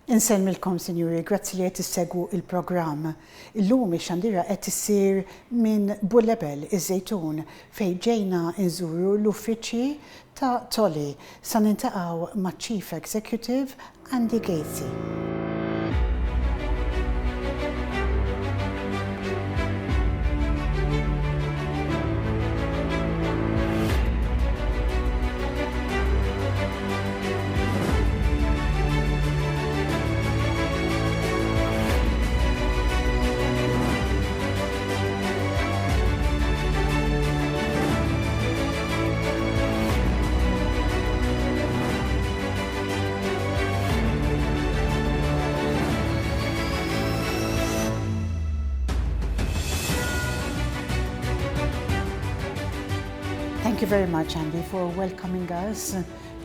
Insellmilkom, Sinjuri, grazzi li qed tissegwu il-programm. Illum ix-xandira qed issir minn Bullebel iż-Żejtun fejn ġejna nżuru l-uffiċċji ta' Toly sa niltaqgħu maċ-Chief Executive Gatesy. Thank you very much, Andy, for welcoming us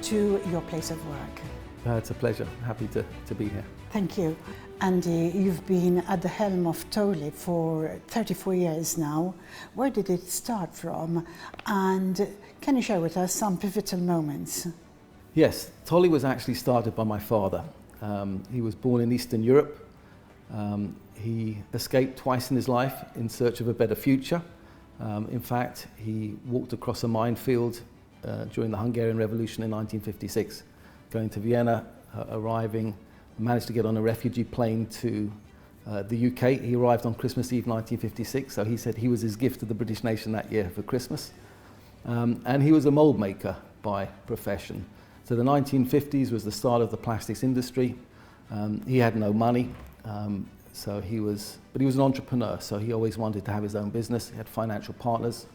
to your place of work. It's a pleasure. Happy to be here. Thank you. Andy, you've been at the helm of Toly for 34 years now. Where did it start from? And can you share with us some pivotal moments? Yes, Toly was actually started by my father. He was born in Eastern Europe. He escaped twice in his life in search of a better future. In fact, he walked across a minefield during the Hungarian Revolution in 1956, going to Vienna, arriving, managed to get on a refugee plane to the UK. He arrived on Christmas Eve 1956, so he said he was his gift to the British nation that year for Christmas. And he was a mould maker by profession. So the 1950s was the start of the plastics industry. He had no money. But he was an entrepreneur, so he always wanted to have his own business. He had financial partners.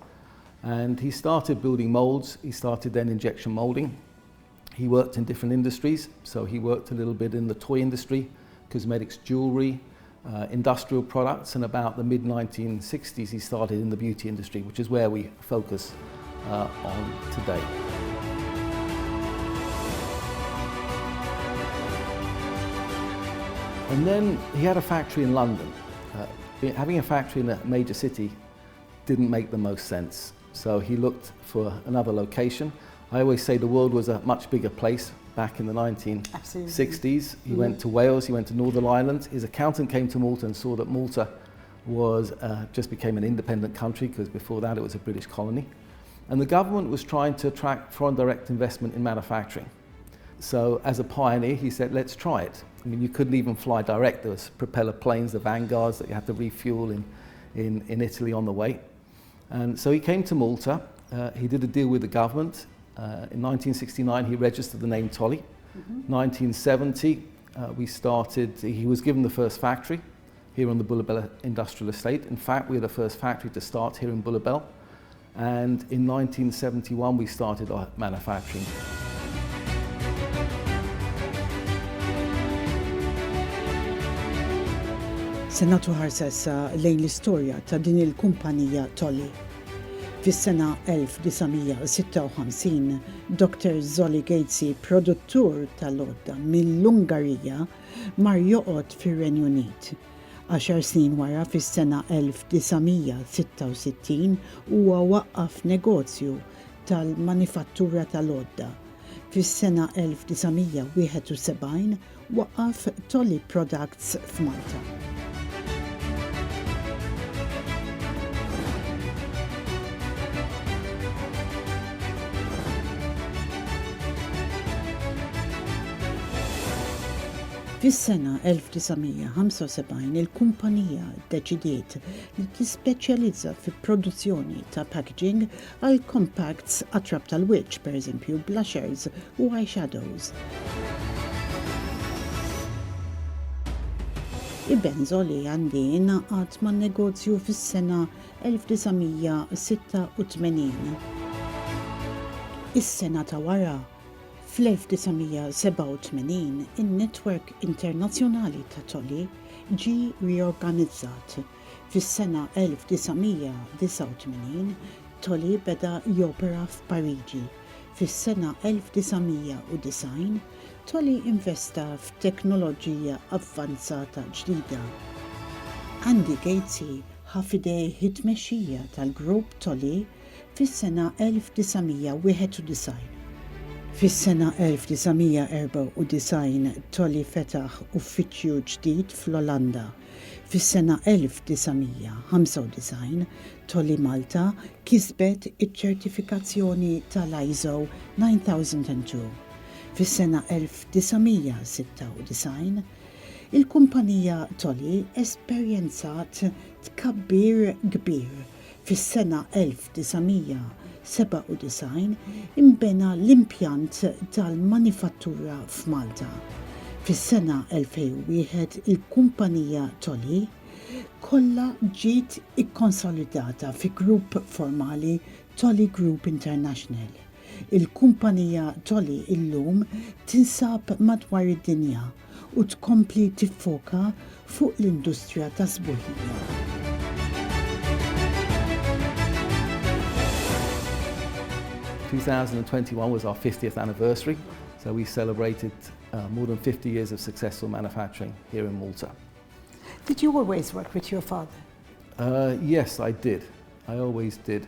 And he started building molds. He started then injection molding. He worked in different industries. So he worked a little bit in the toy industry, cosmetics, jewelry, industrial products. And about the mid-1960s, he started in the beauty industry, which is where we focus on today. And then he had a factory in London. Having a factory in a major city didn't make the most sense. So he looked for another location. I always say the world was a much bigger place back in the 1960s. He went to Wales, he went to Northern Ireland. His accountant came to Malta and saw that Malta was just became an independent country, because before that it was a British colony. And the government was trying to attract foreign direct investment in manufacturing. So as a pioneer, he said, let's try it. I mean, you couldn't even fly direct. There was propeller planes, the Vanguards that you had to refuel in Italy on the way. And so he came to Malta. He did a deal with the government. In 1969, he registered the name Toly. 1970, he was given the first factory here on the Bullebel Industrial Estate. In fact, we were the first factory to start here in Bullebel. And in 1971, we started our manufacturing. Se nagħtu ħarsa issa lejn l-istorja ta' din il-kumpanija Toly. Fis-sena 1956, Dr. Toly Gatesy, produttur tal-odda mill-Ungarija, mar joqgħod fir-Renju Unit. 10 snin wara, fis-sena 1966, huwa waqqaf negozju tal-manifattura tal-odda. Fis-sena 1971 waqqaf Toly Products f'Malta. Fis-sena 1975 il-kumpanija ddeċidiet li tispeċjalizza fil-produzzjoni ta' packaging għal compacts għat-trab tal-wiċċ, pereżempju blushers u eyeshadows. Toly għandi ingħaqad man-negozju fis-sena 1986. Is-sena ta' wara, fl-1987, in-netwerk internazzjonali ta' Toly ġie riorganizzat. Fis-sena 1989, Toly beda jopera f'Pariġi. Fis-sena 1990, Toly investa f'teknoloġija avvanzata ġdida. Andy Gatesy ħaf idejh it-tmexxija tal-grupp Toly fis-sena 1991. Fis-sena 1994 Toly fetaħ uffiċċju ġdid fl-Olanda. Fis-sena 1995 Toly Malta kisbet iċ-ċertifikazzjoni tal-ISO 9002. Fis-sena 1996 il-kumpanija Toly esperjenzat tkabbir kbir. Fis-sena 1997 imbena l-impjant tal-manifattura f'Malta. Fis-sena 2001 il-kumpanija Toly kollha ġiet ikkonsolidata fi grupp formali Toly Group International. Il-kumpanija Toly illum tinsab madwar id-dinja u tkompli tiffoka fuq l-industrija tas-sbuħija. 2021 was our 50th anniversary, so we celebrated more than 50 years of successful manufacturing here in Malta. Did you always work with your father? Yes, I did. I always did.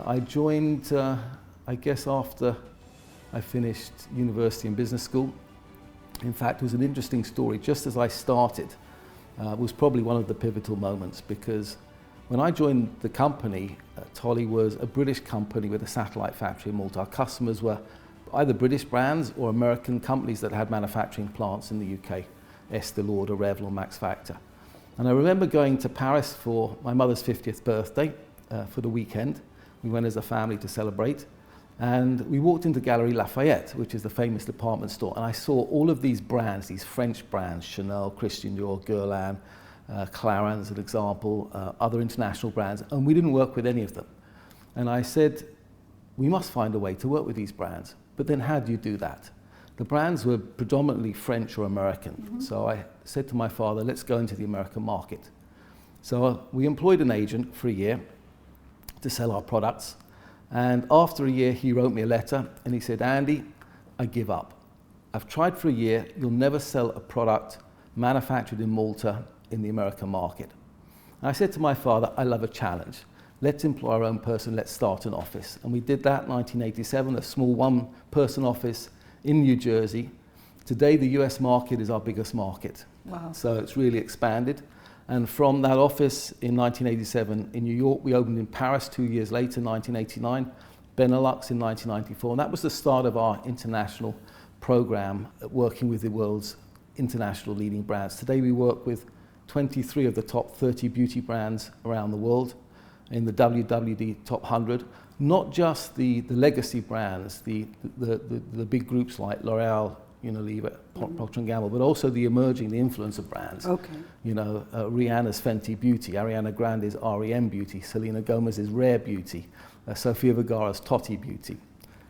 I joined, I guess, after I finished university and business school. In fact, it was an interesting story. Just as I started, was probably one of the pivotal moments, because when I joined the company, Toly was a British company with a satellite factory in Malta. Our customers were either British brands or American companies that had manufacturing plants in the UK, Estée Lauder, Revlon, Max Factor. And I remember going to Paris for my mother's 50th birthday for the weekend. We went as a family to celebrate. And we walked into Galeries Lafayette, which is the famous department store, and I saw all of these brands, these French brands, Chanel, Christian Dior, Guerlain, Clarins, as an example, other international brands, and we didn't work with any of them. And I said, we must find a way to work with these brands, but then how do you do that? The brands were predominantly French or American, so I said to my father, let's go into the American market. So we employed an agent for a year to sell our products, and after a year he wrote me a letter and he said, Andy, I give up. I've tried for a year, you'll never sell a product manufactured in Malta in the American market. And I said to my father, I love a challenge. Let's employ our own person, let's start an office. And we did that in 1987, a small one-person office in New Jersey. Today, the US market is our biggest market. Wow. So it's really expanded. And from that office in 1987 in New York, we opened in Paris 2 years later, 1989, Benelux in 1994. And that was the start of our international program, working with the world's international leading brands. Today, we work with 23 of the top 30 beauty brands around the world in the WWD top 100, not just the legacy brands, the big groups like L'Oreal, Unilever, Procter & Gamble, but also the emerging, the influencer brands. Okay. You know, Rihanna's Fenty Beauty, Ariana Grande's REM Beauty, Selena Gomez's Rare Beauty, Sofia Vergara's Totti Beauty.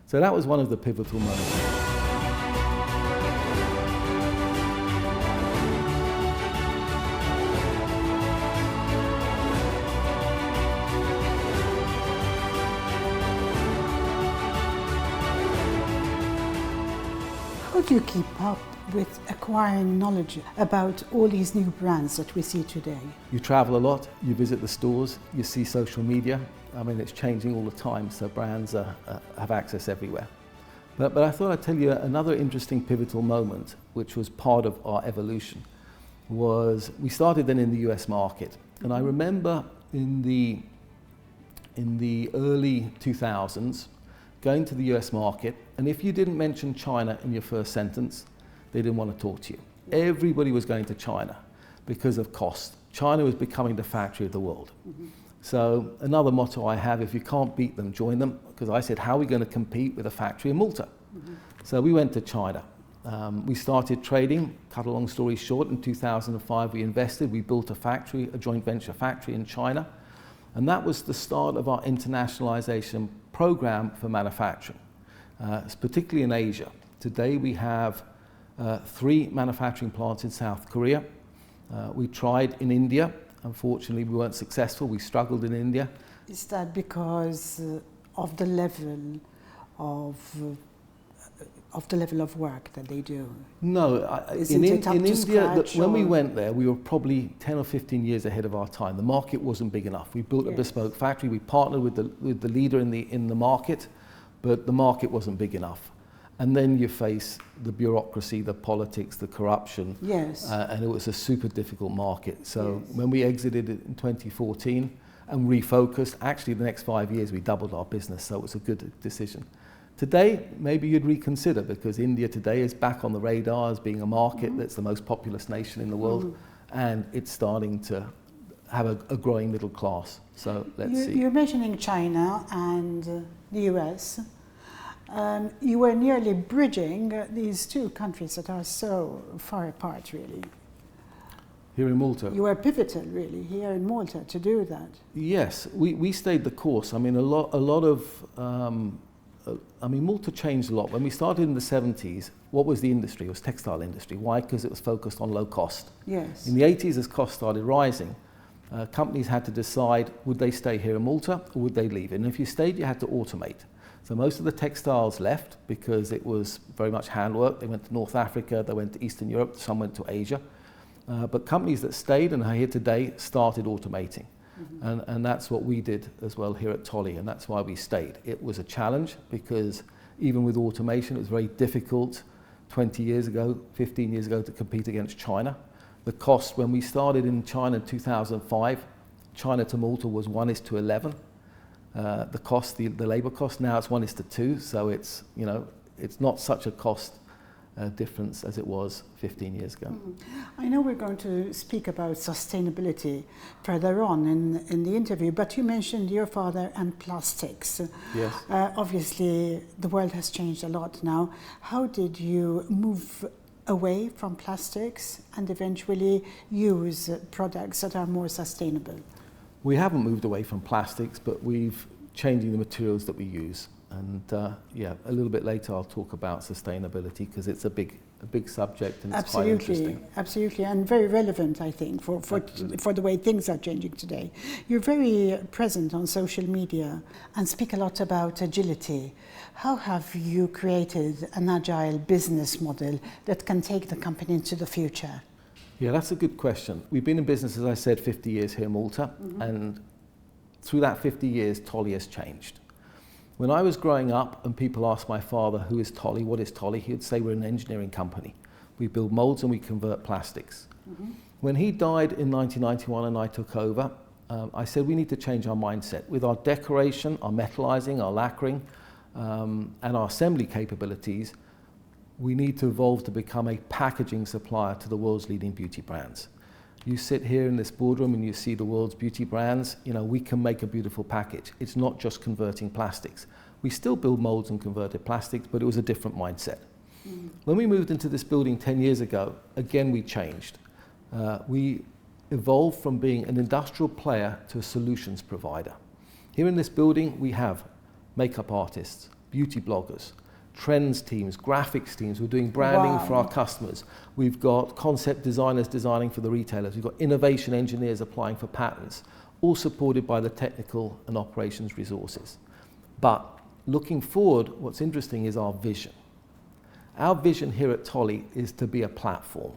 So that was one of the pivotal moments. How do you keep up with acquiring knowledge about all these new brands that we see today? You travel a lot, you visit the stores, you see social media. I mean, it's changing all the time, so brands have access everywhere. But I thought I'd tell you another interesting pivotal moment, which was part of our evolution, was we started then in the US market. And I remember in the early 2000s, going to the US market, and if you didn't mention China in your first sentence, they didn't want to talk to you. Everybody was going to China because of cost. China was becoming the factory of the world. So another motto I have, if you can't beat them, join them, because I said, how are we going to compete with a factory in Malta? So we went to China. We started trading, cut a long story short, in 2005 we invested, we built a factory, a joint venture factory in China, and that was the start of our internationalization program for manufacturing, particularly in Asia. Today we have 3 manufacturing plants in South Korea. We tried in India. Unfortunately, we weren't successful. We struggled in India. Is that because of the level of work that they do? No, Isn't it up in to India, scratch, when we or- went there, we were probably 10 or 15 years ahead of our time. The market wasn't big enough. We built a Yes. bespoke factory. We partnered with the leader in the market, but the market wasn't big enough. And then you face the bureaucracy, the politics, the corruption. Yes. And it was a super difficult market. So Yes. when we exited it in 2014 and refocused, actually the next 5 years we doubled our business, so it was a good decision. Today, maybe you'd reconsider, because India today is back on the radar as being a market that's the most populous nation in the world, and it's starting to have a growing middle class. So let's see. You're mentioning China and the US. You were nearly bridging these two countries that are so far apart, really. Here in Malta? You were pivotal, really, here in Malta to do that. Yes, we stayed the course. I mean, Malta changed a lot. When we started in the 70s, what was the industry? It was textile industry. Why? Because it was focused on low cost. Yes. In the 80s, as costs started rising, companies had to decide, would they stay here in Malta or would they leave? And if you stayed, you had to automate. So most of the textiles left because it was very much handwork. They went to North Africa, they went to Eastern Europe, some went to Asia. But companies that stayed and are here today started automating. And that's what we did as well here at Toly, and that's why we stayed. It was a challenge because even with automation, it was very difficult 20 years ago, 15 years ago to compete against China. The cost when we started in China in 2005, China to Malta was 1:11. The cost, the labour cost, now it's 1:2, so it's, you know, it's not such a cost difference as it was 15 years ago. I know we're going to speak about sustainability further on in the interview, but you mentioned your father and plastics. Yes. Obviously, the world has changed a lot now. How did you move away from plastics and eventually use products that are more sustainable? We haven't moved away from plastics, but we've changing the materials that we use. And yeah, a little bit later I'll talk about sustainability because it's a big subject and it's quite interesting. Absolutely, and very relevant, I think, for the way things are changing today. You're very present on social media and speak a lot about agility. How have you created an agile business model that can take the company into the future? Yeah, that's a good question. We've been in business, as I said, 50 years here in Malta, and through that 50 years, Toly has changed. When I was growing up and people asked my father, who is Toly, what is Toly, he would say we're an engineering company. We build molds and we convert plastics. When he died in 1991 and I took over, I said we need to change our mindset. With our decoration, our metallizing, our lacquering, and our assembly capabilities, we need to evolve to become a packaging supplier to the world's leading beauty brands. You sit here in this boardroom and you see the world's beauty brands, you know, we can make a beautiful package. It's not just converting plastics. We still build molds and converted plastics, but it was a different mindset. When we moved into this building 10 years ago, again, we changed. We evolved from being an industrial player to a solutions provider. Here in this building, we have makeup artists, beauty bloggers, trends teams, graphics teams. We're doing branding for our customers. We've got concept designers designing for the retailers. We've got innovation engineers applying for patents, all supported by the technical and operations resources. But looking forward, what's interesting is our vision. Our vision here at Toly is to be a platform,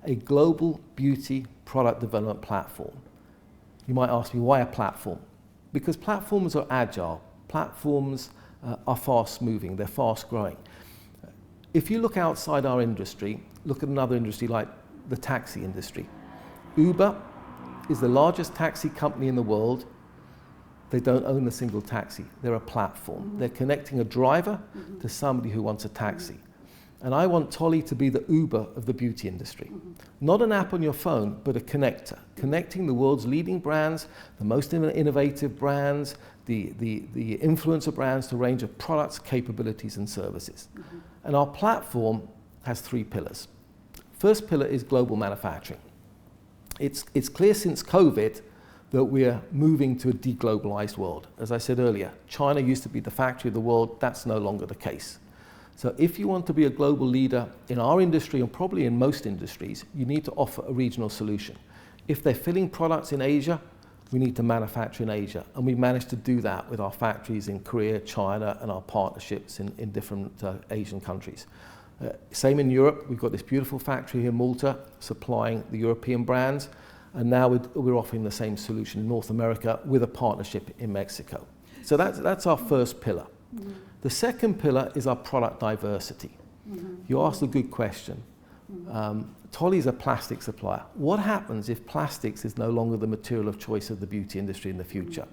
a global beauty product development platform. You might ask me, why a platform? Because platforms are agile. Platforms are fast moving, they're fast growing. If you look outside our industry, look at another industry like the taxi industry. Uber is the largest taxi company in the world. They don't own a single taxi, they're a platform. They're connecting a driver to somebody who wants a taxi. And I want Toly to be the Uber of the beauty industry. Not an app on your phone, but a connector. Connecting the world's leading brands, the most innovative brands, the influencer brands to a range of products, capabilities and services. And our platform has 3 pillars. First pillar is global manufacturing. It's clear since COVID that we're moving to a deglobalized world. As I said earlier, China used to be the factory of the world. That's no longer the case. So if you want to be a global leader in our industry and probably in most industries, you need to offer a regional solution. If they're filling products in Asia, we need to manufacture in Asia. And we've managed to do that with our factories in Korea, China, and our partnerships in different Asian countries. Same in Europe. We've got this beautiful factory here in Malta supplying the European brands. And now we're offering the same solution in North America with a partnership in Mexico. So that's our first pillar. The second pillar is our product diversity. You asked a good question. Toly is a plastic supplier. What happens if plastics is no longer the material of choice of the beauty industry in the future?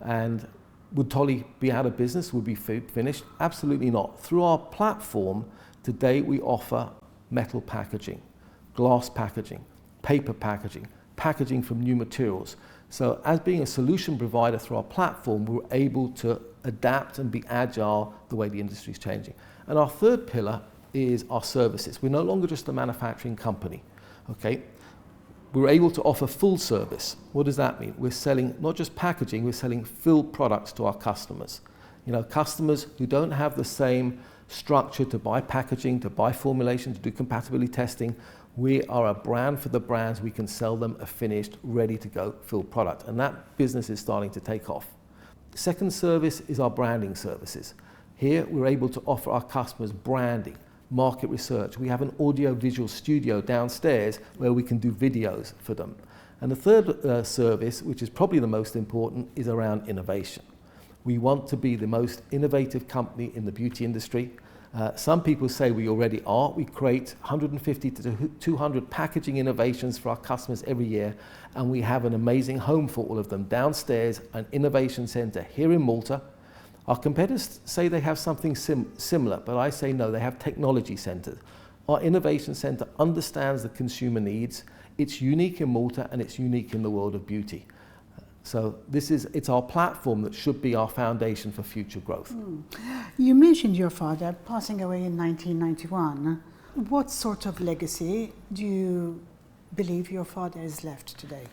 And would Toly be out of business? Would we be finished? Absolutely not. Through our platform, today we offer metal packaging, glass packaging, paper packaging, packaging from new materials. So as being a solution provider through our platform, we're able to adapt and be agile the way the industry is changing. And our third pillar is our services. We're no longer just a manufacturing company, okay? We're able to offer full service. What does that mean? We're selling not just packaging, we're selling filled products to our customers. You know, customers who don't have the same structure to buy packaging, to buy formulation, to do compatibility testing. We are a brand for the brands. We can sell them a finished, ready to go filled product. And that business is starting to take off. Second service is our branding services. Here we're able to offer our customers branding, market research. We have an audio-visual studio downstairs where we can do videos for them. And the third service, which is probably the most important, is around innovation. We want to be the most innovative company in the beauty industry. Some people say we already are. We create 150 to 200 packaging innovations for our customers every year, and we have an amazing home for all of them. Downstairs, an innovation center here in Malta. Our competitors say they have something similar, but I say no, they have technology centers. Our innovation center understands the consumer needs. It's unique in Malta and it's unique in the world of beauty. So it's our platform that should be our foundation for future growth. You mentioned your father passing away in 1991. What sort of legacy do you believe your father has left today?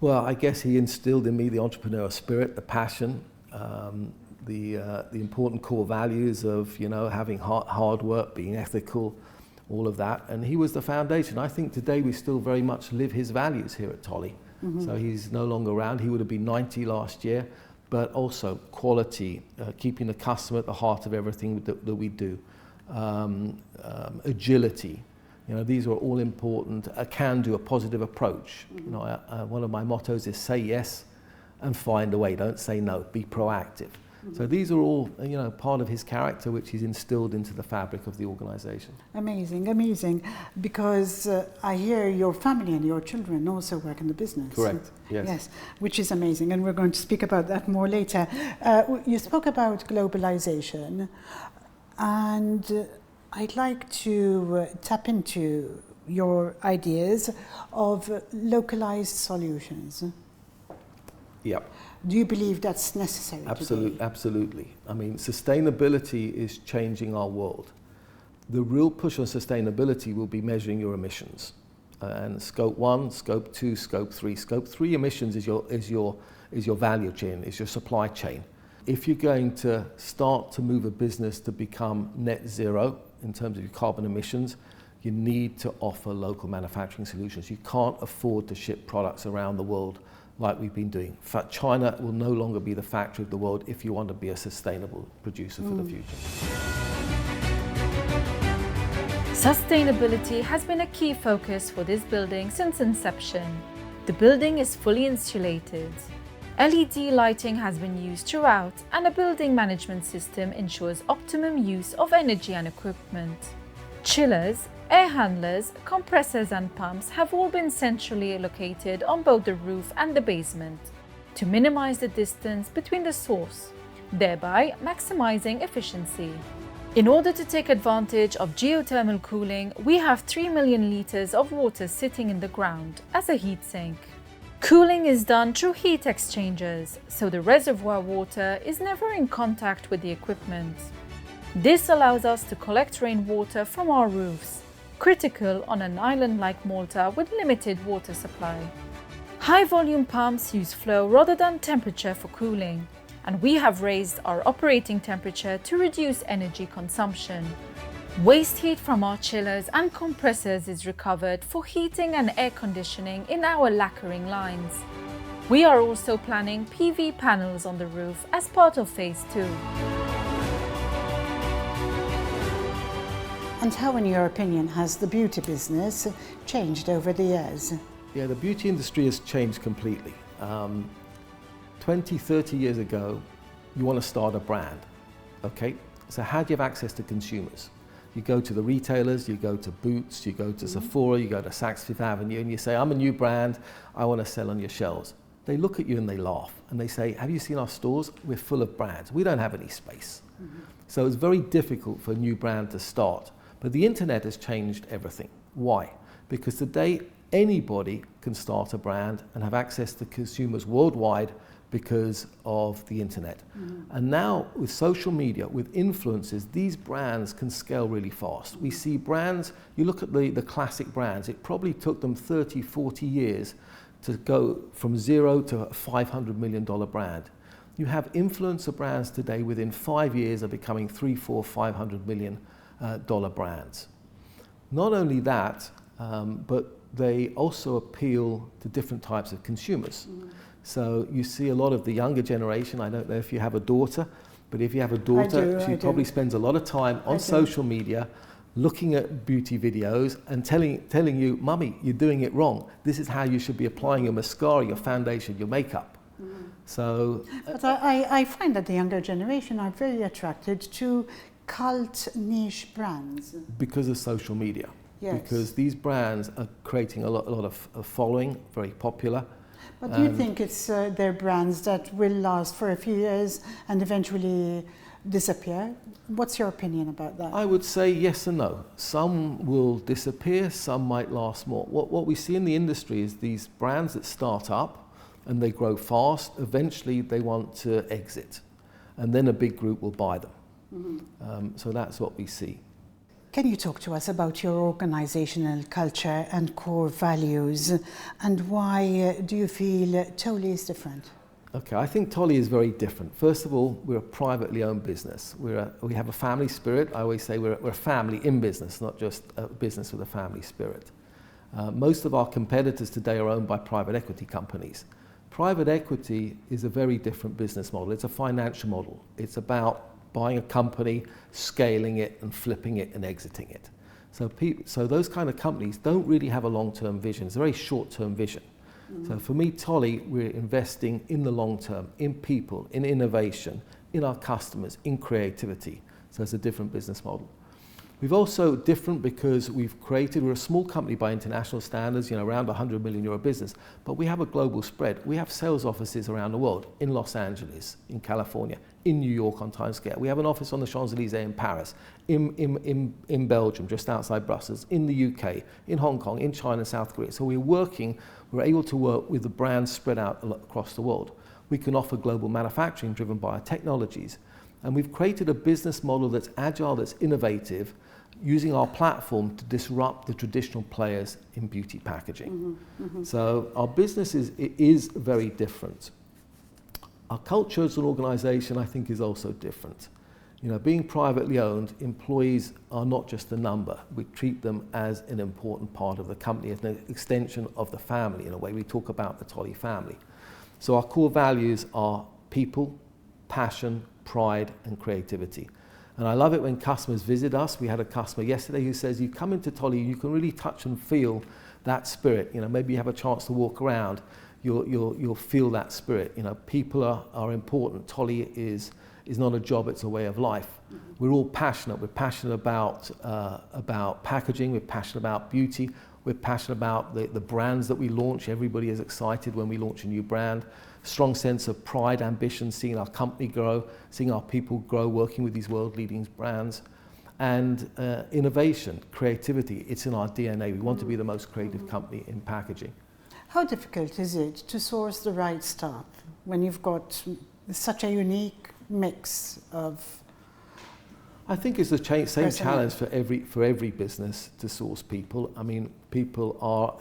Well, I guess he instilled in me the entrepreneurial spirit, the passion, the important core values of, you know, having hard work, being ethical, all of that. And he was the foundation. I think today we still very much live his values here at Toly. So he's no longer around. He would have been 90 last year, but also quality, keeping the customer at the heart of everything that we do. Agility, you know, these are all important. A can-do, a positive approach. You know, one of my mottos is say yes and find a way. Don't say no. Be proactive. So these are all, you know, part of his character, which he's instilled into the fabric of the organization. Amazing, amazing. Because I hear your family and your children also work in the business. Correct, yes. Yes, which is amazing, and we're going to speak about that more later. You spoke about globalization, and I'd like to tap into your ideas of localized solutions. Yep. Do you believe that's necessary today? Absolutely. I mean, sustainability is changing our world. The real push on sustainability will be measuring your emissions. And scope 1, scope 2, scope 3. Scope 3 emissions is your value chain, is your supply chain. If you're going to start to move a business to become net zero in terms of your carbon emissions, you need to offer local manufacturing solutions. You can't afford to ship products around the world like we've been doing. In fact, China will no longer be the factory of the world if you want to be a sustainable producer for the future. Sustainability has been a key focus for this building since inception. The building is fully insulated. LED lighting has been used throughout, and a building management system ensures optimum use of energy and equipment. Chillers, air handlers, compressors and pumps have all been centrally located on both the roof and the basement to minimize the distance between the source, thereby maximizing efficiency. In order to take advantage of geothermal cooling, we have 3 million liters of water sitting in the ground as a heat sink. Cooling is done through heat exchangers, so the reservoir water is never in contact with the equipment. This allows us to collect rainwater from our roofs, critical on an island like Malta with limited water supply. High-volume pumps use flow rather than temperature for cooling, and we have raised our operating temperature to reduce energy consumption. Waste heat from our chillers and compressors is recovered for heating and air conditioning in our lacquering lines. We are also planning PV panels on the roof as part of Phase 2. And how, in your opinion, has the beauty business changed over the years? Yeah, the beauty industry has changed completely. 20, 30 years ago, you want to start a brand, okay? So how do you have access to consumers? You go to the retailers, you go to Boots, you go to Sephora, you go to Saks Fifth Avenue, and you say, I'm a new brand, I want to sell on your shelves. They look at you and they laugh, and they say, have you seen our stores? We're full of brands. We don't have any space. So it's very difficult for a new brand to start. But the internet has changed everything. Why? Because today, anybody can start a brand and have access to consumers worldwide because of the internet. And now with social media, with influencers, these brands can scale really fast. We see brands, you look at the classic brands, it probably took them 30, 40 years to go from zero to a $500 million brand. You have influencer brands today within 5 years are becoming $300, $400, $500 million brands. Not only that, but they also appeal to different types of consumers. So you see a lot of the younger generation. I don't know if you have a daughter, but if you have a daughter, she probably spends a lot of time on social media looking at beauty videos and telling you, Mummy, you're doing it wrong. This is how you should be applying your mascara, your foundation, your makeup. So, but I find that the younger generation are very attracted to cult niche brands. Because of social media. Yes. Because these brands are creating a lot of following, very popular. But do you think it's their brands that will last for a few years and eventually disappear? What's your opinion about that? I would say yes and no. Some will disappear, some might last more. What we see in the industry is these brands that start up and they grow fast, eventually they want to exit. And then a big group will buy them. So that's what we see. Can you talk to us about your organizational culture and core values, and why do you feel Toly is different? Okay, I think Toly is very different. First of all, we're a privately owned business. We have a family spirit. I always say we're a family in business, not just a business with a family spirit. Most of our competitors today are owned by private equity companies. Private equity is a very different business model. It's a financial model. It's about buying a company, scaling it and flipping it and exiting it. So those kind of companies don't really have a long-term vision. It's a very short-term vision. So for me, Toly, we're investing in the long term, in people, in innovation, in our customers, in creativity. So it's a different business model. We've also different because we're a small company by international standards, around €100 million business, but we have a global spread. We have sales offices around the world, in Los Angeles, in California, in New York on Times Square. We have an office on the Champs-Élysées in Paris, in Belgium, just outside Brussels, in the UK, in Hong Kong, in China, South Korea. So we're able to work with the brands spread out across the world. We can offer global manufacturing driven by our technologies. And we've created a business model that's agile, that's innovative, using our platform to disrupt the traditional players in beauty packaging. So our business is very different. Our culture as an organization, I think, is also different. Being privately owned, employees are not just a number. We treat them as an important part of the company, as an extension of the family. In a way, we talk about the Toly family. So our core values are people, passion, pride, and creativity. And I love it when customers visit us. We had a customer yesterday who says, you come into Toly, you can really touch and feel that spirit. Maybe you have a chance to walk around, you'll feel that spirit. People are important. Toly is not a job, it's a way of life. We're all passionate. We're passionate about packaging, we're passionate about beauty, we're passionate about the brands that we launch. Everybody is excited when we launch a new brand. Strong sense of pride, ambition, seeing our company grow, seeing our people grow, working with these world-leading brands. And innovation, creativity, it's in our DNA. We want to be the most creative company in packaging. How difficult is it to source the right staff when you've got such a unique mix of... I think it's the same challenge for every business to source people. I mean, people are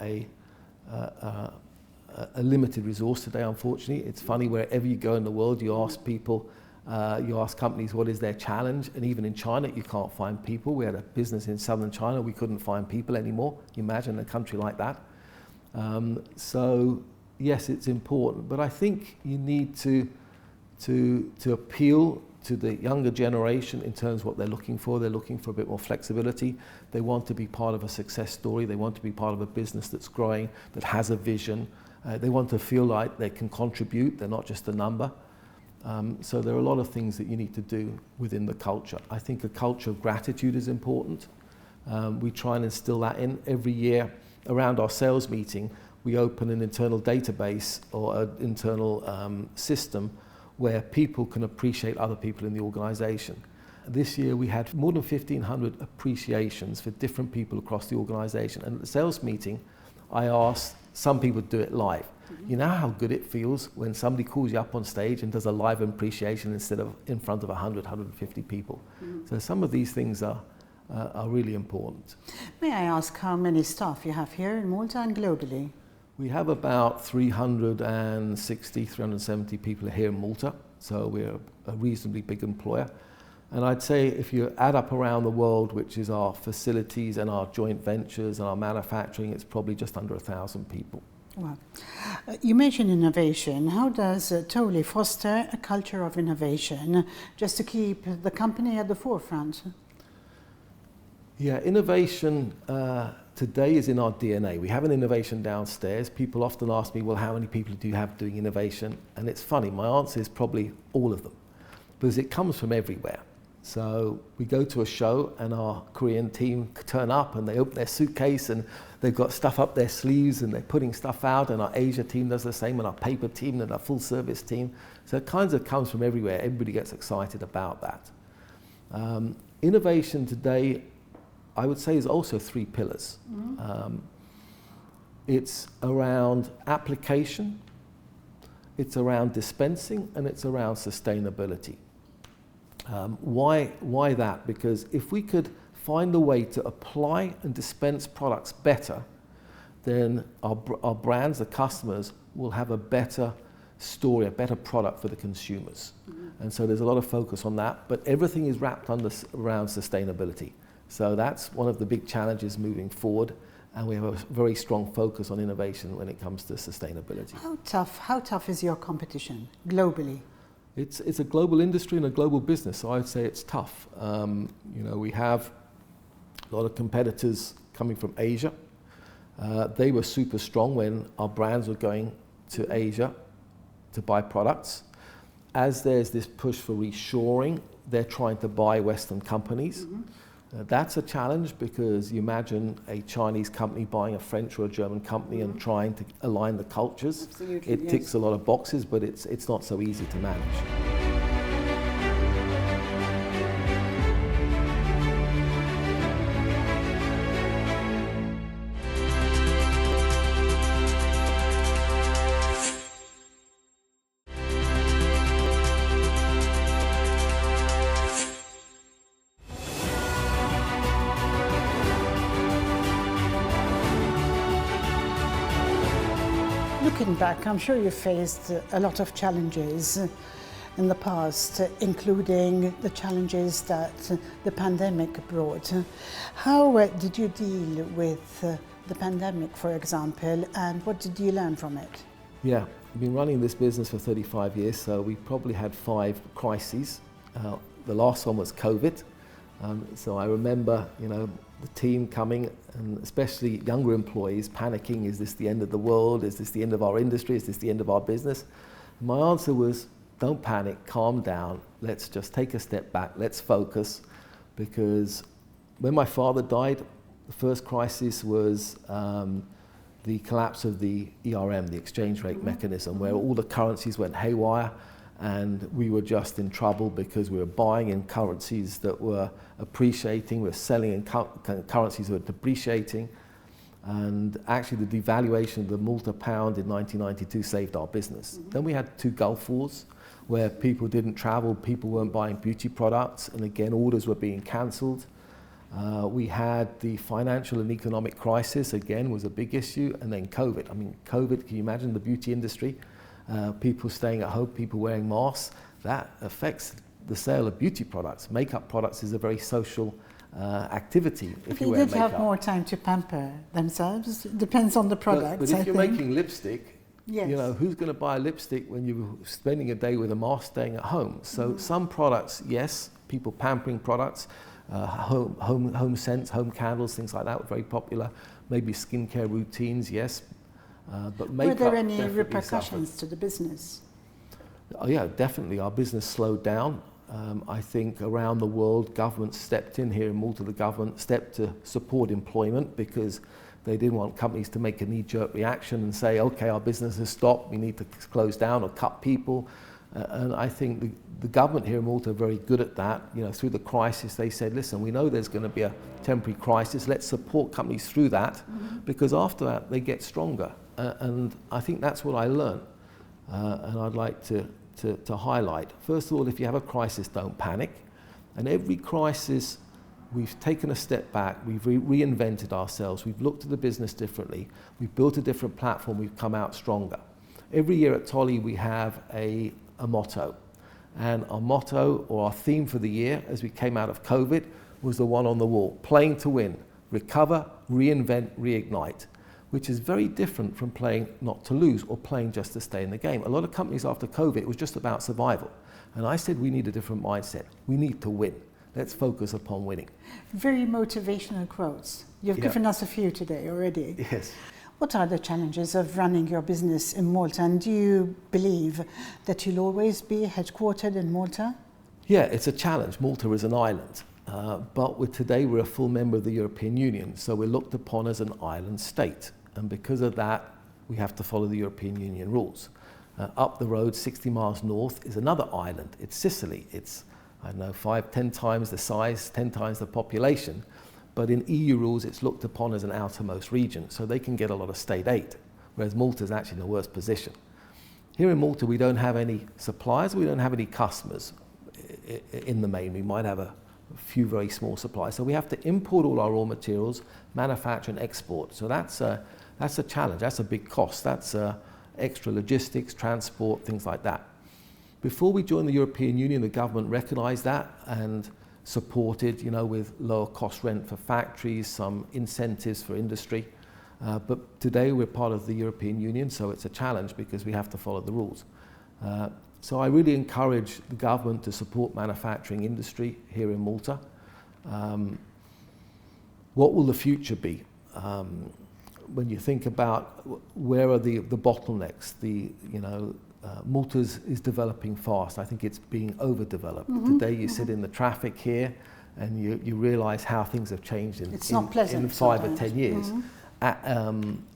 a limited resource today, unfortunately. It's funny, wherever you go in the world, you ask people, you ask companies what is their challenge, and even in China you can't find people. We had a business in southern China, we couldn't find people anymore. You imagine a country like that. So yes, it's important, but I think you need to appeal to the younger generation in terms of what they're looking for. They're looking for a bit more flexibility. They want to be part of a success story. They want to be part of a business that's growing, that has a vision. They want to feel like they can contribute. They're not just a number. So there are a lot of things that you need to do within the culture. I think a culture of gratitude is important. We try and instill that in every year. Around our sales meeting, we open an internal database or an internal system where people can appreciate other people in the organisation. This year we had more than 1,500 appreciations for different people across the organisation. And at the sales meeting, I asked some people to do it live. You know how good it feels when somebody calls you up on stage and does a live appreciation instead of in front of 100, 150 people. So some of these things are really important. May I ask how many staff you have here in Malta and globally? We have about 360, 370 people here in Malta, so we're a reasonably big employer. And I'd say if you add up around the world, which is our facilities and our joint ventures and our manufacturing, it's probably just under 1,000 people. Wow. You mentioned innovation. How does Toly foster a culture of innovation just to keep the company at the forefront? Yeah, innovation today is in our DNA. We have an innovation downstairs. People often ask me, well, how many people do you have doing innovation? And it's funny, my answer is probably all of them, because it comes from everywhere. So we go to a show and our Korean team turn up and they open their suitcase and they've got stuff up their sleeves and they're putting stuff out, and our Asia team does the same, and our paper team and our full service team. So it kind of comes from everywhere. Everybody gets excited about that. Innovation today, I would say, is also 3 pillars. It's around application, it's around dispensing, and it's around sustainability. Why that? Because if we could find a way to apply and dispense products better, then our brands, the customers, will have a better story, a better product for the consumers. And so there's a lot of focus on that, but everything is wrapped around sustainability. So that's one of the big challenges moving forward, and we have a very strong focus on innovation when it comes to sustainability. How tough is your competition globally? It's a global industry and a global business, so I'd say it's tough. We have a lot of competitors coming from Asia. They were super strong when our brands were going to Asia to buy products. As there's this push for reshoring, they're trying to buy Western companies. That's a challenge, because you imagine a Chinese company buying a French or a German company and trying to align the cultures. Absolutely, it ticks a lot of boxes, but it's not so easy to manage. Looking back, I'm sure you faced a lot of challenges in the past, including the challenges that the pandemic brought. How did you deal with the pandemic, for example, and what did you learn from it? Yeah, I've been running this business for 35 years, so we probably had 5 crises. The last one was COVID. So I remember, the team coming, and especially younger employees panicking, is this the end of the world? Is this the end of our industry? Is this the end of our business? My answer was, don't panic, calm down, let's just take a step back, let's focus, because when my father died, the first crisis was the collapse of the ERM, the exchange rate mechanism, where all the currencies went haywire, and we were just in trouble because we were buying in currencies that were appreciating, we were selling in currencies that were depreciating, and actually the devaluation of the Malta pound in 1992 saved our business. Then we had 2 Gulf Wars where people didn't travel, people weren't buying beauty products, and again orders were being cancelled. We had the financial and economic crisis, again was a big issue, and then COVID. I mean, COVID, can you imagine the beauty industry? People staying at home, people wearing masks, that affects the sale of beauty products. Makeup products is a very social activity. If you wear makeup. They did have more time to pamper themselves. It depends on the product. But if you're making lipstick, yes. Who's going to buy a lipstick when you're spending a day with a mask staying at home? So some products, yes, people pampering products, home scents, home candles, things like that were very popular. Maybe skincare routines, yes. But makeup, were there any repercussions to the business? Oh yeah, definitely. Our business slowed down. I think around the world, governments stepped in. Here in Malta, the government stepped to support employment because they didn't want companies to make a knee-jerk reaction and say, okay, our business has stopped, we need to close down or cut people. And I think the government here in Malta are very good at that. You know, through the crisis, they said, listen, we know there's going to be a temporary crisis. Let's support companies through that, because after that, they get stronger. And I think that's what I learned. And I'd like to highlight. First of all, if you have a crisis, don't panic. And every crisis, we've taken a step back, we've reinvented ourselves, we've looked at the business differently, we've built a different platform, we've come out stronger. Every year at Toly, we have a motto. And our motto, or our theme for the year, as we came out of COVID, was the one on the wall: playing to win, recover, reinvent, reignite, which is very different from playing not to lose or playing just to stay in the game. A lot of companies after COVID, it was just about survival. And I said we need a different mindset. We need to win. Let's focus upon winning. Very motivational quotes. You've given us a few today already. Yes. What are the challenges of running your business in Malta, and do you believe that you'll always be headquartered in Malta? Yeah, it's a challenge. Malta is an island, but today we're a full member of the European Union, so we're looked upon as an island state, and because of that, we have to follow the European Union rules. Up the road, 60 miles north, is another island. It's Sicily. It's, I don't know, 5-10 times the size, 10 times the population. But in EU rules, it's looked upon as an outermost region, so they can get a lot of state aid, whereas Malta is actually in the worst position. Here in Malta, we don't have any suppliers, we don't have any customers in the main. We might have a few very small suppliers, so we have to import all our raw materials, manufacture and export. So that's a challenge, that's a big cost, that's extra logistics, transport, things like that. Before we joined the European Union, the government recognised that and supported, you know, with lower cost rent for factories, some incentives for industry. But today we're part of the European Union, so it's a challenge because we have to follow the rules. So I really encourage the government to support manufacturing industry here in Malta. What will the future be? When you think about where are the bottlenecks, Malta is developing fast. I think it's being overdeveloped. Today you sit in the traffic here and you realise how things have changed in 5 or 10 years.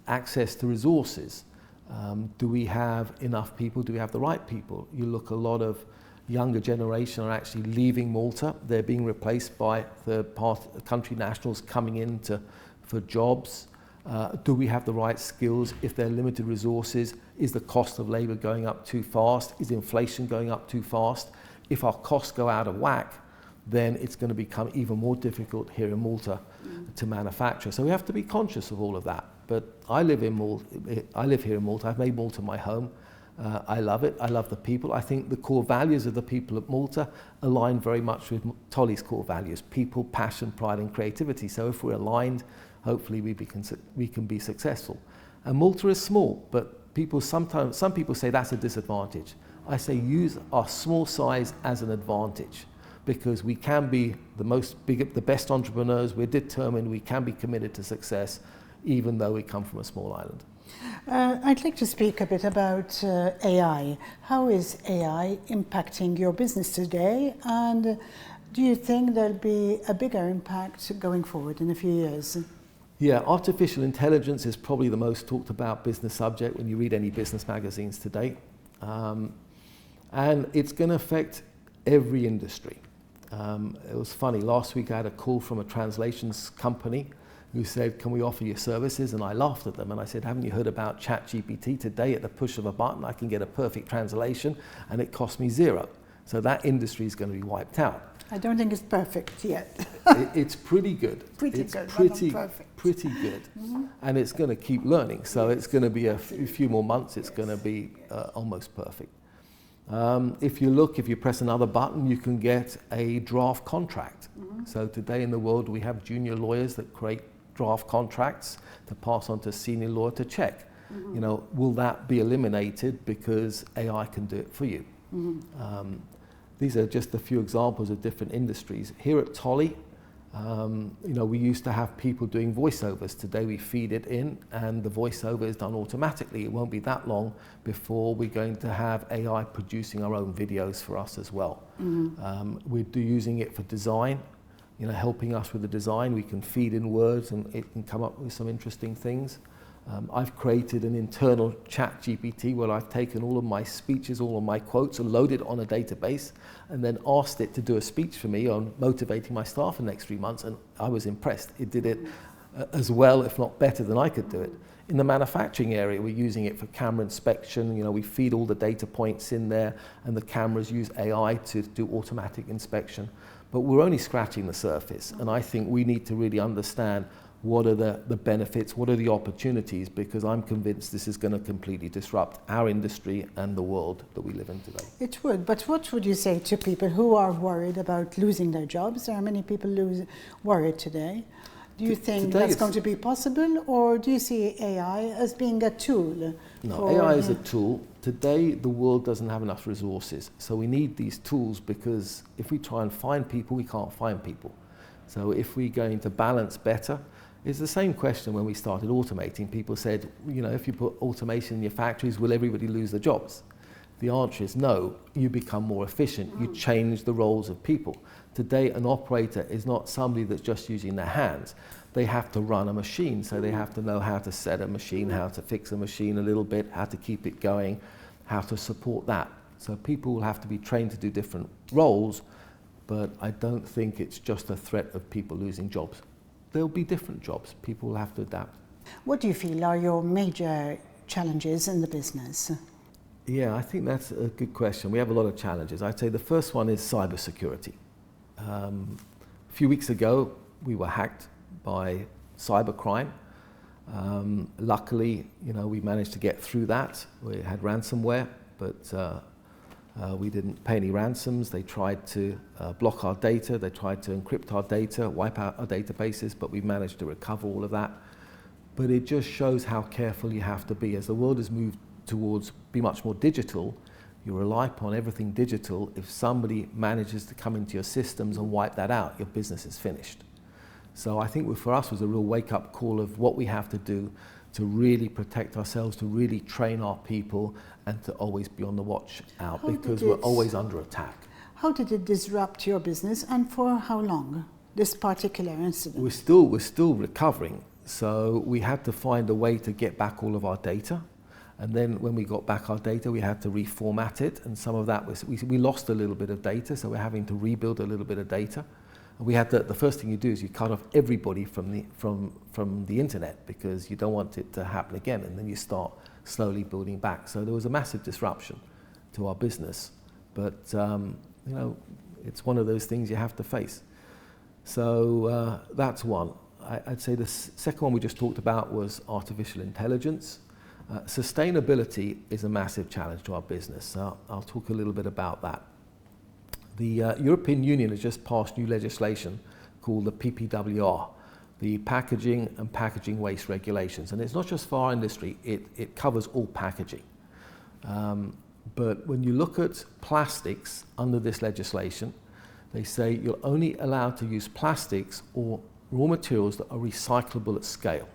Access to resources. Do we have enough people? Do we have the right people? You look, a lot of younger generation are actually leaving Malta. They're being replaced by third-party country nationals coming in for jobs. Do we have the right skills? If there are limited resources, is the cost of labour going up too fast? Is inflation going up too fast? If our costs go out of whack, then it's going to become even more difficult here in Malta to manufacture. So we have to be conscious of all of that. But I live here in Malta. I've made Malta my home. I love it. I love the people. I think the core values of the people of Malta align very much with Toly's core values: people, passion, pride and creativity. So if we're aligned, hopefully we can be successful. And Malta is small, but some people say that's a disadvantage. I say use our small size as an advantage, because we can be the best entrepreneurs. We're determined. We can be committed to success, even though we come from a small island. I'd like to speak a bit about AI. How is AI impacting your business today, and do you think there'll be a bigger impact going forward in a few years? Yeah, artificial intelligence is probably the most talked about business subject when you read any business magazines today. And it's going to affect every industry. It was funny, last week I had a call from a translations company who said, can we offer you services? And I laughed at them and I said, haven't you heard about ChatGPT? Today at the push of a button I can get a perfect translation and it costs me $0. So that industry is going to be wiped out. I don't think it's perfect yet. It's pretty good. It's pretty good. And it's going to keep learning. So it's going to be a few more months, it's going to be almost perfect. If you press another button, you can get a draft contract. So today in the world, we have junior lawyers that create draft contracts to pass on to senior lawyer to check. You know, will that be eliminated because AI can do it for you? These are just a few examples of different industries. Here at Toly, You know, we used to have people doing voiceovers. Today we feed it in and the voiceover is done automatically. It won't be that long before we're going to have AI producing our own videos for us as well. We're using it for design, you know, helping us with the design. We can feed in words and it can come up with some interesting things. I've created an internal chat GPT where I've taken all of my speeches, all of my quotes and loaded it on a database and then asked it to do a speech for me on motivating my staff for the next 3 months, and I was impressed. It did it as well, if not better than I could do it. In the manufacturing area, we're using it for camera inspection. You know, we feed all the data points in there and the cameras use AI to do automatic inspection. But we're only scratching the surface, and I think we need to really understand what are the benefits, what are the opportunities, because I'm convinced this is going to completely disrupt our industry and the world that we live in today. It would, but what would you say to people who are worried about losing their jobs? There are many people worried today. Do you think that's going to be possible, or do you see AI as being a tool? No, AI is a tool. Today, the world doesn't have enough resources, so we need these tools, because if we try and find people, we can't find people. So if we're going to balance better, it's the same question when we started automating. People said, you know, if you put automation in your factories, will everybody lose their jobs? The answer is no. You become more efficient. You change the roles of people. Today, an operator is not somebody that's just using their hands. They have to run a machine, so they have to know how to set a machine, how to fix a machine a little bit, how to keep it going, how to support that. So people will have to be trained to do different roles, but I don't think it's just a threat of people losing jobs. There'll be different jobs. People will have to adapt. What do you feel are your major challenges in the business? Yeah, I think that's a good question. We have a lot of challenges. I'd say the first one is cybersecurity. A few weeks ago, we were hacked by cybercrime. Luckily, you know, we managed to get through that. We had ransomware, but we didn't pay any ransoms. They tried to block our data. They tried to encrypt our data, wipe out our databases, but we managed to recover all of that. But it just shows how careful you have to be. As the world has moved towards be much more digital, you rely upon everything digital. If somebody manages to come into your systems and wipe that out, your business is finished. So I think for us was a real wake-up call of what we have to do to really protect ourselves, to really train our people, and to always be on the watch out, because we're always under attack. How did it disrupt your business, and for how long, this particular incident? We're still recovering, so we had to find a way to get back all of our data. And then when we got back our data, we had to reformat it, and some of that was, we lost a little bit of data, so we're having to rebuild a little bit of data. And we had the first thing you do is you cut off everybody from the internet, because you don't want it to happen again, and then you start slowly building back. So there was a massive disruption to our business, but you know, it's one of those things you have to face. So that's one. I'd say the second one we just talked about was artificial intelligence. Sustainability is a massive challenge to our business, so I'll talk a little bit about that. The European Union has just passed new legislation called the PPWR, the Packaging and Packaging Waste Regulations. And it's not just for our industry, it covers all packaging. But when you look at plastics under this legislation, they say you're only allowed to use plastics or raw materials that are recyclable at scale.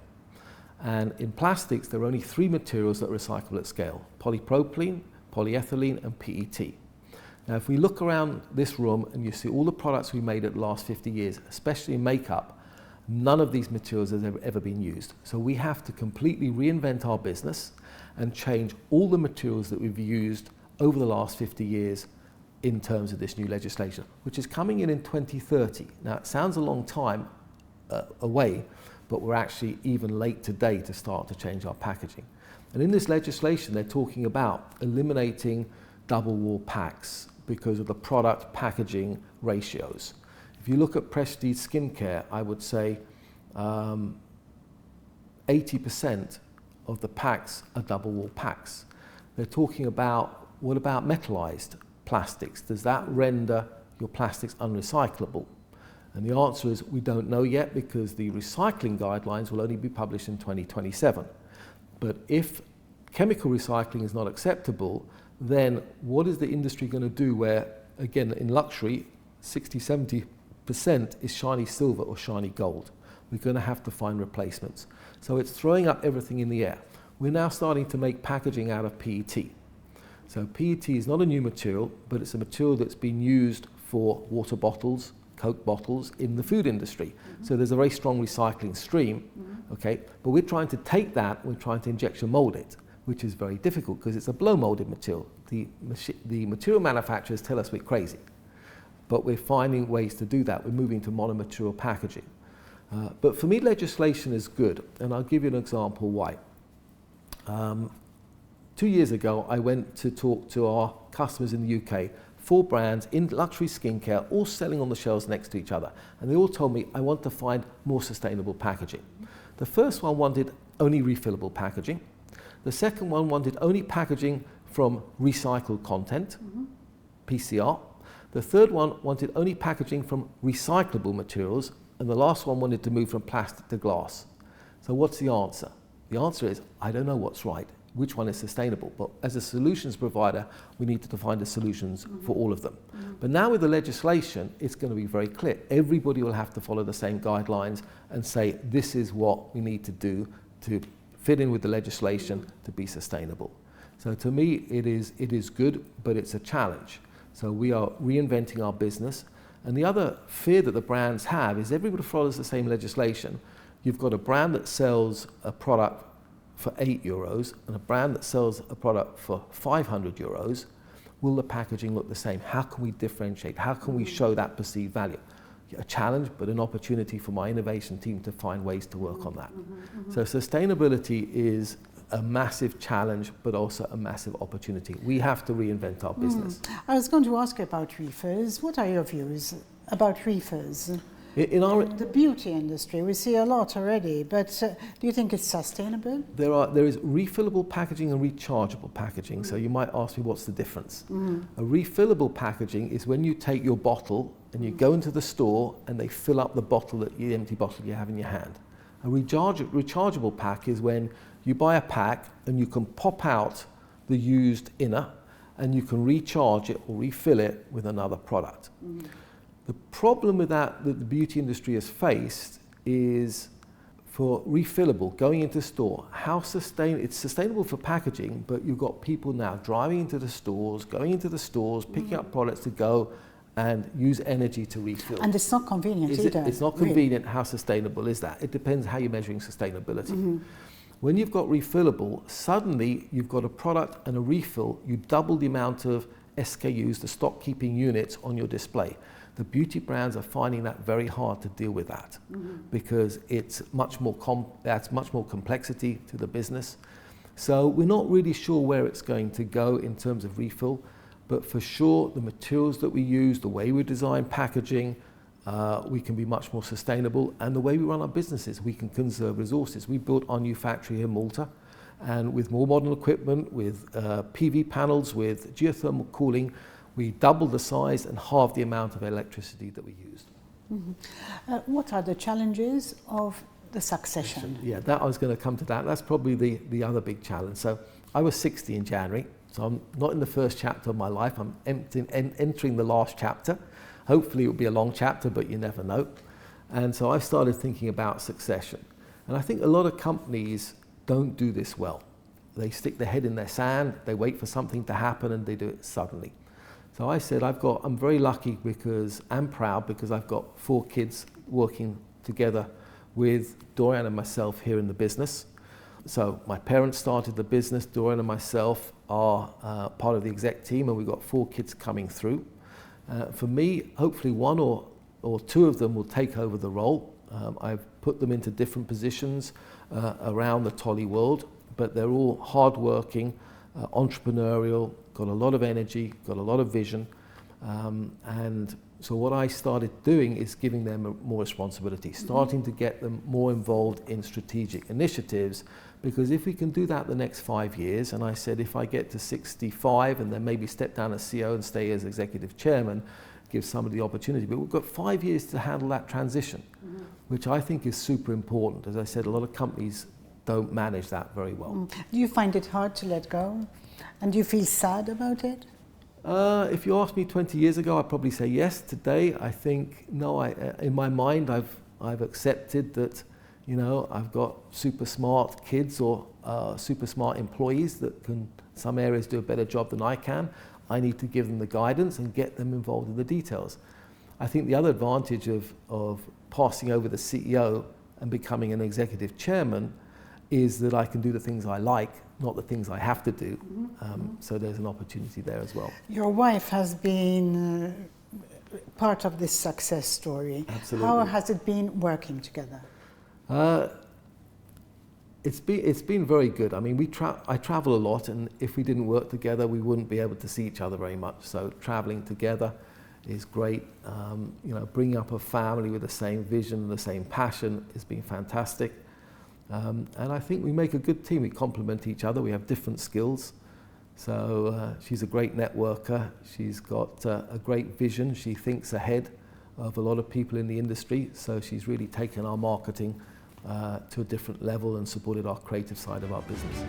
And in plastics, there are only 3 materials that are recyclable at scale: polypropylene, polyethylene, and PET. Now, if we look around this room and you see all the products we made at the last 50 years, especially in makeup, none of these materials has ever been used. So we have to completely reinvent our business and change all the materials that we've used over the last 50 years in terms of this new legislation, which is coming in 2030. Now, it sounds a long time away, but we're actually even late today to start to change our packaging. And in this legislation, they're talking about eliminating double wall packs because of the product packaging ratios. If you look at prestige skincare, I would say 80% of the packs are double wall packs. They're talking about, what about metallized plastics? Does that render your plastics unrecyclable? And the answer is we don't know yet, because the recycling guidelines will only be published in 2027. But if chemical recycling is not acceptable, then what is the industry going to do where, again, in luxury, 60, 70% is shiny silver or shiny gold. We're going to have to find replacements. So it's throwing up everything in the air. We're now starting to make packaging out of PET. So PET is not a new material, but it's a material that's been used for water bottles, Coke bottles in the food industry. So there's a very strong recycling stream, okay? But we're trying to take that, we're trying to injection mold it, which is very difficult because it's a blow molded material. The material manufacturers tell us we're crazy, but we're finding ways to do that. We're moving to monomaterial packaging. But for me, legislation is good, and I'll give you an example why. 2 years ago, I went to talk to our customers in the UK, 4 brands in luxury skincare, all selling on the shelves next to each other. And they all told me, I want to find more sustainable packaging. The first one wanted only refillable packaging. The second one wanted only packaging from recycled content, PCR. The third one wanted only packaging from recyclable materials. And the last one wanted to move from plastic to glass. So what's the answer? The answer is, I don't know what's right, which one is sustainable. But as a solutions provider, we need to find the solutions for all of them. But now with the legislation, it's going to be very clear. Everybody will have to follow the same guidelines and say, this is what we need to do to fit in with the legislation to be sustainable. So to me, it is good, but it's a challenge. So we are reinventing our business. And the other fear that the brands have is everybody follows the same legislation. You've got a brand that sells a product for €8 and a brand that sells a product for €500. Will the packaging look the same? How can we differentiate? How can we show that perceived value? A challenge, but an opportunity for my innovation team to find ways to work on that. So sustainability is a massive challenge, but also a massive opportunity. We have to reinvent our business. I was going to ask you about reefers. What are your views about reefers? The beauty industry, we see a lot already, but do you think it's sustainable? There is refillable packaging and rechargeable packaging. So you might ask me, what's the difference? A refillable packaging is when you take your bottle and you go into the store and they fill up the empty bottle you have in your hand. A rechargeable pack is when you buy a pack and you can pop out the used inner and you can recharge it or refill it with another product. The problem with that the beauty industry has faced is for refillable, going into store, it's sustainable for packaging, but you've got people now driving into the stores, going into the stores, picking up products to go and use energy to refill. And it's not convenient either. It's not convenient. How sustainable is that? It depends how you're measuring sustainability. When you've got refillable, suddenly you've got a product and a refill, you double the amount of SKUs, the stock keeping units on your display. The beauty brands are finding that very hard to deal with that because it's adds much more complexity to the business. So we're not really sure where it's going to go in terms of refill, but for sure the materials that we use, the way we design packaging, we can be much more sustainable, and the way we run our businesses, we can conserve resources. We built our new factory here in Malta, and with more modern equipment, with PV panels, with geothermal cooling, we doubled the size and halved the amount of electricity that we used. What are the challenges of the succession? Yeah, I was going to come to that. That's probably the other big challenge. So I was 60 in January, so I'm not in the first chapter of my life. I'm entering the last chapter. Hopefully it will be a long chapter, but you never know. And so I started thinking about succession. And I think a lot of companies don't do this well. They stick their head in their sand, they wait for something to happen, and they do it suddenly. So I said, I'm very lucky and proud because I've got 4 kids working together with Dorian and myself here in the business. So my parents started the business, Dorian and myself are part of the exec team, and we've got 4 kids coming through. For me, hopefully 1 or 2 of them will take over the role. I've put them into different positions around the Toly world, but they're all hardworking, entrepreneurial, got a lot of energy, got a lot of vision. And so what I started doing is giving them more responsibility, starting to get them more involved in strategic initiatives, because if we can do that the next 5 years, and I said if I get to 65 and then maybe step down as CEO and stay as executive chairman, give somebody the opportunity, but we've got 5 years to handle that transition, which I think is super important. As I said, a lot of companies don't manage that very well. Do you find it hard to let go? And do you feel sad about it? If you asked me 20 years ago, I'd probably say yes. Today, I think, no, in my mind, I've accepted that, you know, I've got super smart kids or super smart employees that can, some areas, do a better job than I can. I need to give them the guidance and get them involved in the details. I think the other advantage of passing over the CEO and becoming an executive chairman is that I can do the things I like, not the things I have to do. So there's an opportunity there as well. Your wife has been part of this success story. Absolutely. How has it been working together? It's been very good. I mean, I travel a lot, and if we didn't work together, we wouldn't be able to see each other very much. So traveling together is great. You know, bringing up a family with the same vision and the same passion has been fantastic. And I think we make a good team. We complement each other. We have different skills. So she's a great networker. She's got a great vision. She thinks ahead of a lot of people in the industry. So she's really taken our marketing to a different level and supported our creative side of our business.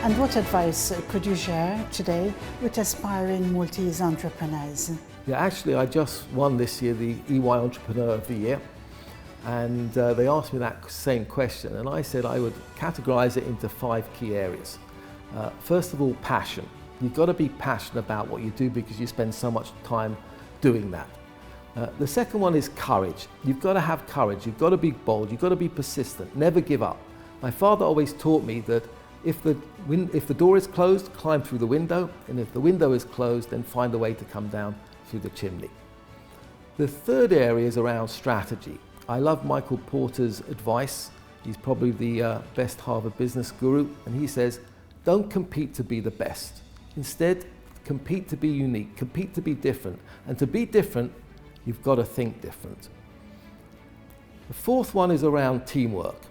And what advice could you share today with aspiring Maltese entrepreneurs? Yeah, actually, I just won this year the EY Entrepreneur of the Year. And they asked me that same question, and I said I would categorize it into 5 key areas. First of all, passion. You've got to be passionate about what you do because you spend so much time doing that. The second one is courage. You've got to have courage. You've got to be bold. You've got to be persistent. Never give up. My father always taught me that if the door is closed, climb through the window, and if the window is closed, then find a way to come down through the chimney. The third area is around strategy. I love Michael Porter's advice. He's probably the best Harvard business guru, and he says, don't compete to be the best. Instead, compete to be unique, compete to be different. And to be different, you've got to think different. The fourth one is around teamwork.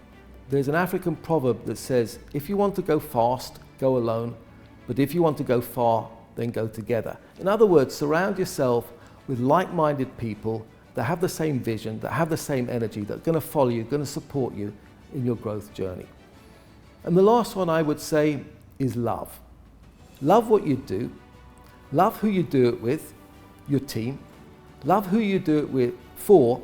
There's an African proverb that says, if you want to go fast, go alone, but if you want to go far, then go together. In other words, surround yourself with like-minded people that have the same vision, that have the same energy, that are going to follow you, going to support you in your growth journey. And the last one I would say is love. Love what you do. Love who you do it with, your team. Love who you do it with for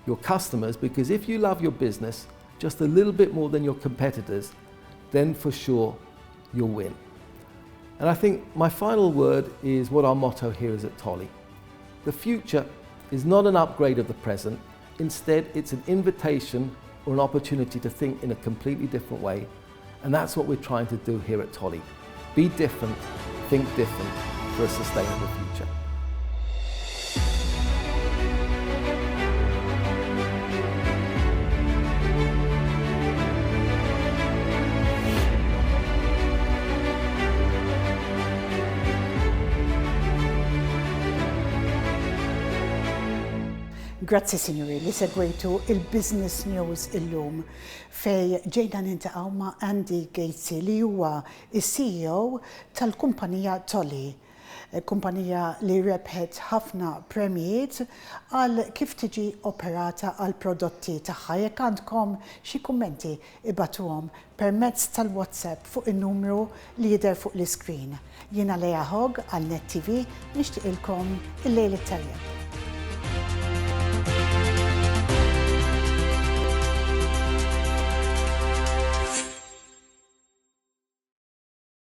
your customers, because if you love your business just a little bit more than your competitors, then for sure you'll win. And I think my final word is what our motto here is at Toly. The future is not an upgrade of the present. Instead, it's an invitation or an opportunity to think in a completely different way. And that's what we're trying to do here at Toly. Be different, think different for a sustainable future. Grazzi signori li segwejtu il-Business News illum fej ġejna nintaqgħu ma' Andy Gatesy li huwa is-CEO tal-kumpanija Toly, kumpanija li rebħet ħafna premijiet għal kif tiġi operata għal prodotti tagħha. Jekk għandkom xi kummenti ibatuhom permezz tal-WhatsApp fuq in-numru li jidher fuq l-iskrin. Jiena Lea Hogg għal Net TV nixtieqilkom il-lejl it-tajjeb.